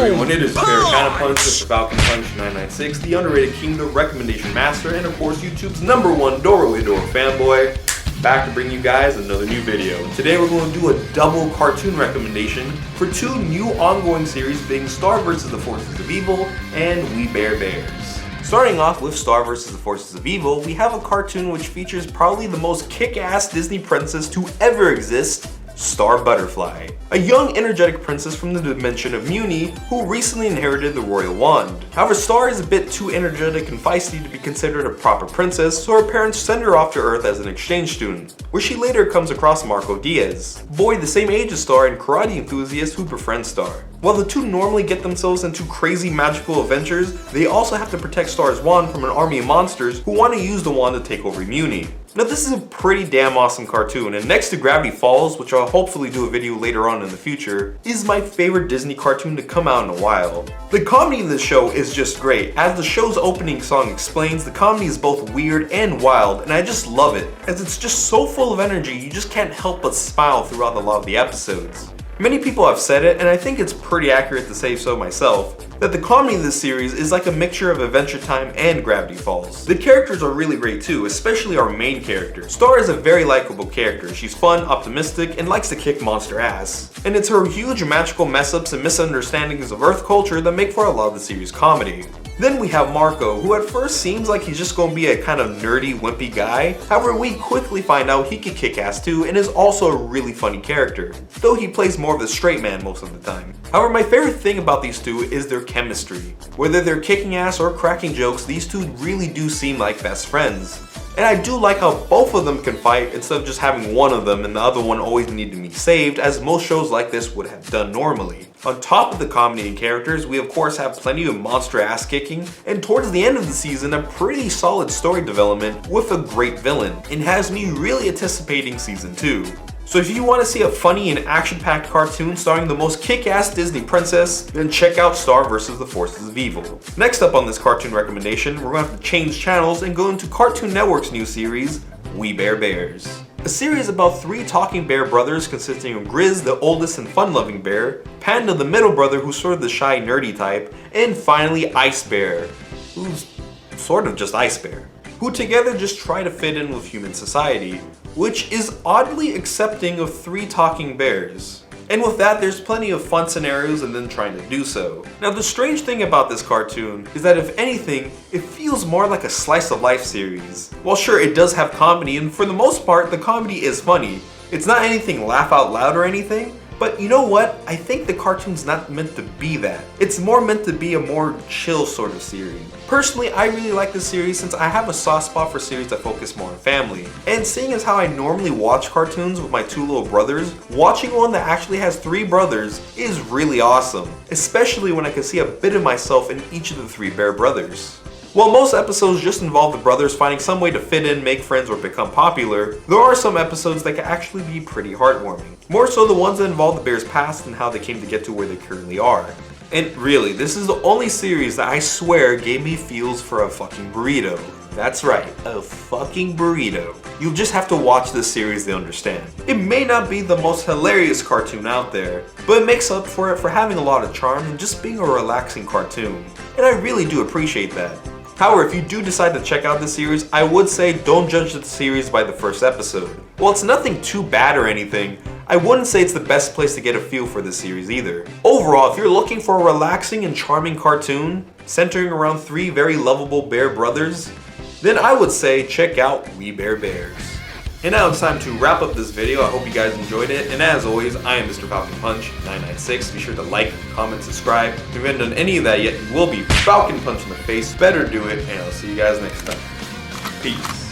everyone, it is MrFalconPunch, MrFalconPunch 996, the underrated king, the recommendation master, and of course YouTube's #1 Doro fanboy, back to bring you guys another new video. Today we're going to do a double cartoon recommendation for two new ongoing series being Star vs. the Forces of Evil and We Bare Bears. Starting off with Star vs. the Forces of Evil, we have a cartoon which features probably the most kick-ass Disney princess to ever exist, Star Butterfly, a young energetic princess from the dimension of Muni who recently inherited the royal wand. However, Star is a bit too energetic and feisty to be considered a proper princess, so her parents send her off to Earth as an exchange student, where she later comes across Marco Diaz, a boy the same age as Star and karate enthusiast who befriends Star. While the two normally get themselves into crazy magical adventures, they also have to protect Star's wand from an army of monsters who want to use the wand to take over Muni. Now this is a pretty damn awesome cartoon, and next to Gravity Falls, which I'll hopefully do a video later on in the future, is my favorite Disney cartoon to come out in a while. The comedy in this show is just great. As the show's opening song explains, the comedy is both weird and wild, and I just love it, as it's just so full of energy you just can't help but smile throughout a lot of the episodes. Many people have said it, and I think it's pretty accurate to say so myself, that the comedy in this series is like a mixture of Adventure Time and Gravity Falls. The characters are really great too, especially our main character. Star is a very likable character. She's fun, optimistic, and likes to kick monster ass. And it's her huge magical mess-ups and misunderstandings of Earth culture that make for a lot of the series' comedy. Then we have Marco, who at first seems like he's just gonna be a kind of nerdy, wimpy guy. However, we quickly find out he can kick ass too and is also a really funny character, though he plays more of the straight man most of the time. However, my favorite thing about these two is their chemistry. Whether they're kicking ass or cracking jokes, these two really do seem like best friends. And I do like how both of them can fight instead of just having one of them and the other one always needing to be saved, as most shows like this would have done normally. On top of the comedy and characters, we of course have plenty of monster ass kicking, and towards the end of the season, a pretty solid story development with a great villain, and has me really anticipating season 2. So if you want to see a funny and action-packed cartoon starring the most kick-ass Disney princess, then check out Star vs. the Forces of Evil. Next up on this cartoon recommendation, we're going to have to change channels and go into Cartoon Network's new series, We Bare Bears. A series about 3 talking bear brothers consisting of Grizz, the oldest and fun-loving bear, Panda, the middle brother who's sort of the shy, nerdy type, and finally Ice Bear, who's sort of just Ice Bear, who together just try to fit in with human society, which is oddly accepting of 3 talking bears. And with that, there's plenty of fun scenarios and them trying to do so. Now the strange thing about this cartoon is that if anything, it feels more like a slice of life series. While sure, it does have comedy, and for the most part, the comedy is funny. It's not anything laugh out loud or anything, but you know what? I think the cartoon's not meant to be that. It's more meant to be a more chill sort of series. Personally, I really like this series since I have a soft spot for series that focus more on family. And seeing as how I normally watch cartoons with my 2 little brothers, watching one that actually has 3 brothers is really awesome. Especially when I can see a bit of myself in each of the 3 bear brothers. While most episodes just involve the brothers finding some way to fit in, make friends, or become popular, there are some episodes that can actually be pretty heartwarming. More so the ones that involve the bears' past and how they came to get to where they currently are. And really, this is the only series that I swear gave me feels for a fucking burrito. That's right, a fucking burrito. You'll just have to watch this series to understand. It may not be the most hilarious cartoon out there, but it makes up for it for having a lot of charm and just being a relaxing cartoon. And I really do appreciate that. However, if you do decide to check out this series, I would say don't judge the series by the first episode. While it's nothing too bad or anything, I wouldn't say it's the best place to get a feel for this series either. Overall, if you're looking for a relaxing and charming cartoon, centering around 3 very lovable bear brothers, then I would say check out We Bare Bears. And now it's time to wrap up this video. I hope you guys enjoyed it. And as always, I am MrFalconPunch 996. Be sure to like, comment, subscribe. If you haven't done any of that yet, you will be Falcon Punch in the face. Better do it, and I'll see you guys next time. Peace.